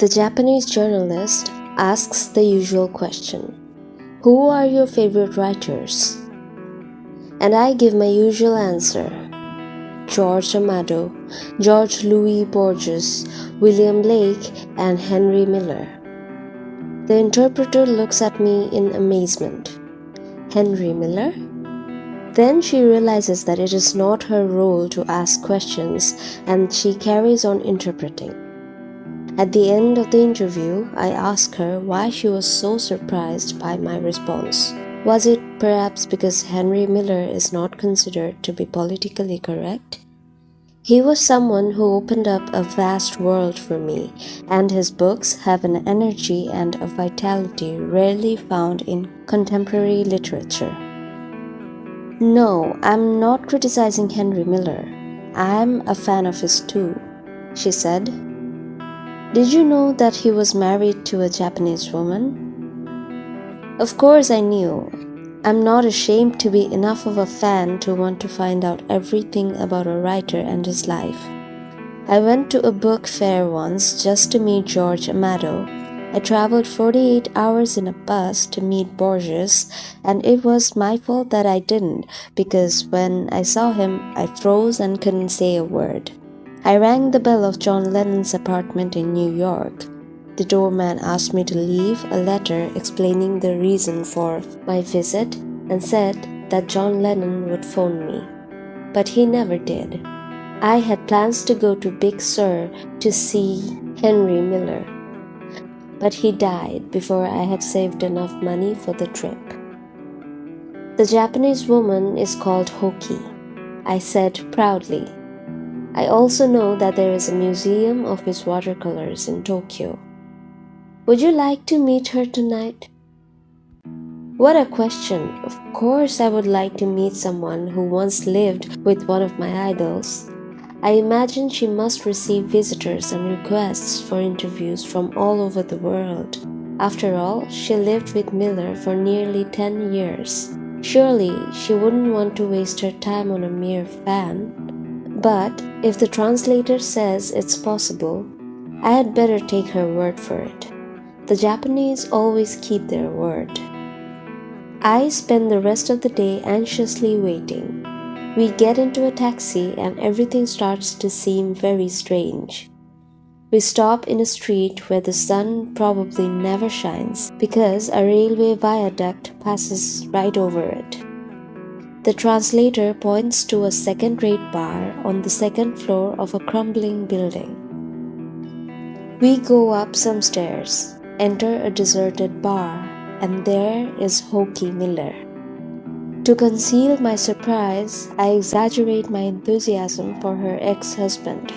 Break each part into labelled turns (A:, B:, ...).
A: The Japanese journalist asks the usual question, "Who are your favorite writers?" And I give my usual answer, George Amado, George Louis Borges, William Blake, and Henry Miller. The interpreter looks at me in amazement. Henry Miller? Then she realizes that it is not her role to ask questions, and she carries on interpreting. At the end of the interview, I ask her why she was so surprised by my response. Was it perhaps because Henry Miller is not considered to be politically correct? He was someone who opened up a vast world for me, and his books have an energy and a vitality rarely found in contemporary literature. No, I'm not criticizing Henry Miller. I'm a fan of his too, she said. Did you know that he was married to a Japanese woman? Of course I knew. I'm not ashamed to be enough of a fan to want to find out everything about a writer and his life. I went to a book fair once just to meet George Amado. I traveled 48 hours in a bus to meet Borges, and it was my fault that I didn't, because when I saw him, I froze and couldn't say a word. I rang the bell of John Lennon's apartment in New York. The doorman asked me to leave a letter explaining the reason for my visit and said that John Lennon would phone me. But he never did. I had plans to go to Big Sur to see Henry Miller, but he died before I had saved enough money for the trip. The Japanese woman is called Hoki, I said proudly. I also know that there is a museum of his watercolors in Tokyo. Would you like to meet her tonight? What a question. Of course I would like to meet someone who once lived with one of my idols. I imagine she must receive visitors and requests for interviews from all over the world. After all, she lived with Miller for nearly 10 years. Surely she wouldn't want to waste her time on a mere fan. But if the translator says it's possible, I had better take her word for it. The Japanese always keep their word. I spend the rest of the day anxiously waiting. We get into a taxi and everything starts to seem very strange. We stop in a street where the sun probably never shines because a railway viaduct passes right over it. The translator points to a second-rate bar on the second floor of a crumbling building. We go up some stairs, enter a deserted bar, and there is Hoki Miller. To conceal my surprise, I exaggerate my enthusiasm for her ex-husband.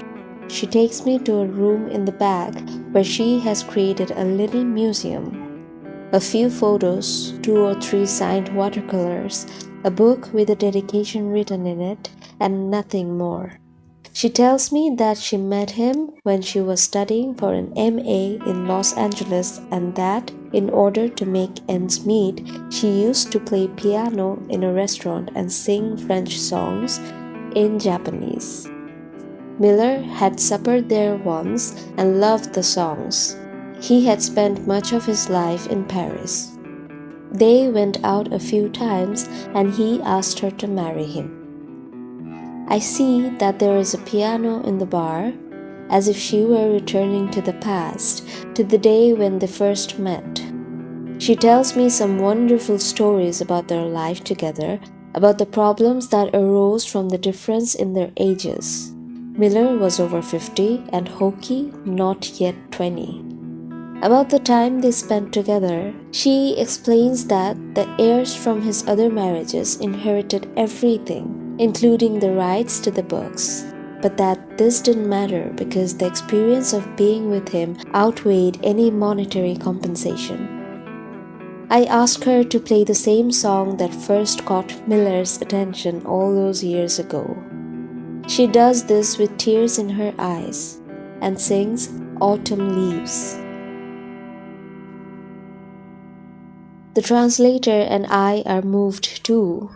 A: She takes me to a room in the back where she has created a little museum. A few photos, 2 or 3 signed watercolors, a book with a dedication written in it, and nothing more. She tells me that she met him when she was studying for an MA in Los Angeles and that, in order to make ends meet, she used to play piano in a restaurant and sing French songs in Japanese. Miller had supper there once and loved the songs. He had spent much of his life in Paris. They went out a few times and he asked her to marry him. I see that there is a piano in the bar, as if she were returning to the past, to the day when they first met. She tells me some wonderful stories about their life together, about the problems that arose from the difference in their ages. Miller was over 50 and Hoki not yet 20. About the time they spent together, she explains that the heirs from his other marriages inherited everything, including the rights to the books, but that this didn't matter because the experience of being with him outweighed any monetary compensation. I asked her to play the same song that first caught Miller's attention all those years ago. She does this with tears in her eyes and sings Autumn Leaves. The translator and I are moved too.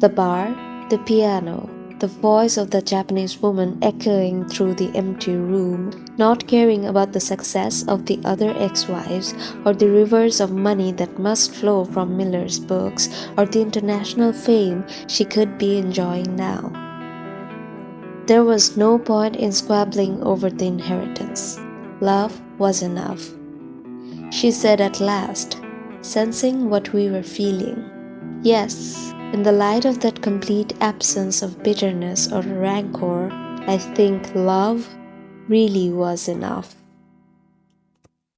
A: The bar, the piano, the voice of the Japanese woman echoing through the empty room, not caring about the success of the other ex-wives or the rivers of money that must flow from Miller's books or the international fame she could be enjoying now. There was no point in squabbling over the inheritance. Love was enough, she said at last, sensing what we were feeling. Yes, in the light of that complete absence of bitterness or rancor, I think love really was enough.